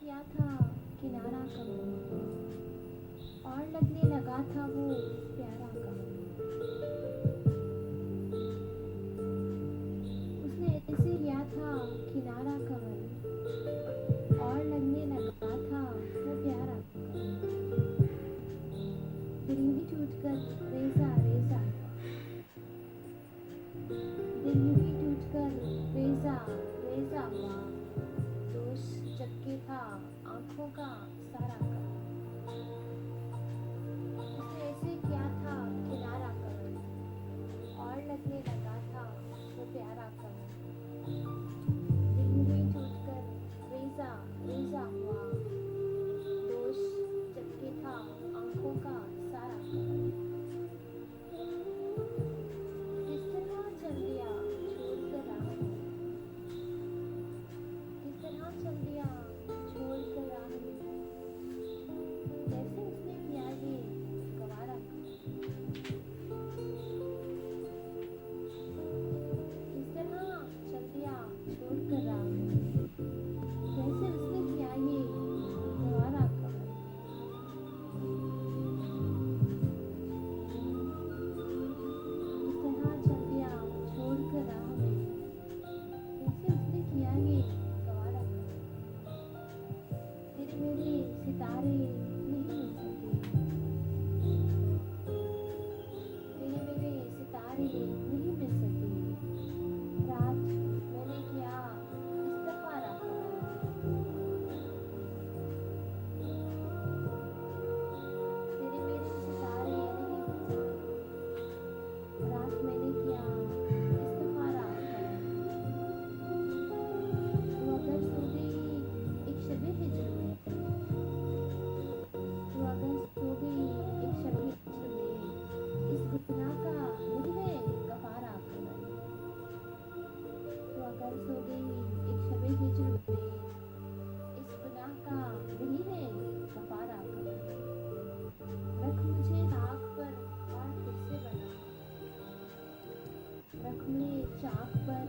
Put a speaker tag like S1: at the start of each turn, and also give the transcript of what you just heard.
S1: किया था किनारा कमर, और लगने लगा था वो प्यारा कमर। उसने ऐसे किया था किनारा कमर, और लगने लगा था वो प्यारा कमर। दिल ही टूटकर रेजा रेजा हुआ, दिल ही टूटकर रेजा रेजा हुआ। दोष जबकि था आंखों का सारा कमर। उसने ऐसे किया था किनारा कमर, और लगने लगा था वो प्यारा कमर। दिल ही टूटकर रेजा रेजा हुआ। दोष जबकि था आंखों का सारा कमर। किस तरह चल दिया छोड़कर राह में, किस तरह चल दिया छोड़कर राह में। कैसे उसने किया ये गवारा कमर। किस तरह चल दिया छोड़कर राह में। कैसे उसने किया ये गवारा कमर। किस तरह चल दिया छोड़कर राह में। कैसे उसने किया ये गवारा कमर। तेरे मेरे सितारे नहीं मिल सके, तेरे मेरे सितारे नहीं मिल सके। रात मैंने किया इस्तखारा कमर। तेरे मेरे सितारे नहीं मिल सके। रात मैंने किया इस्तखारा कमर। तू अगर सो गई एक शबे हिज्र में, तू अगर सो गई एक शबे हिज्र में, इस गुनाह का नहीं है कफारा कमर। तू अगर सो गई एक शबे हिज्र में, इस गुनाह का नहीं है कफारा कमर। रख मुझे ताक पर और फिर से बना, रख मुझे चाक पर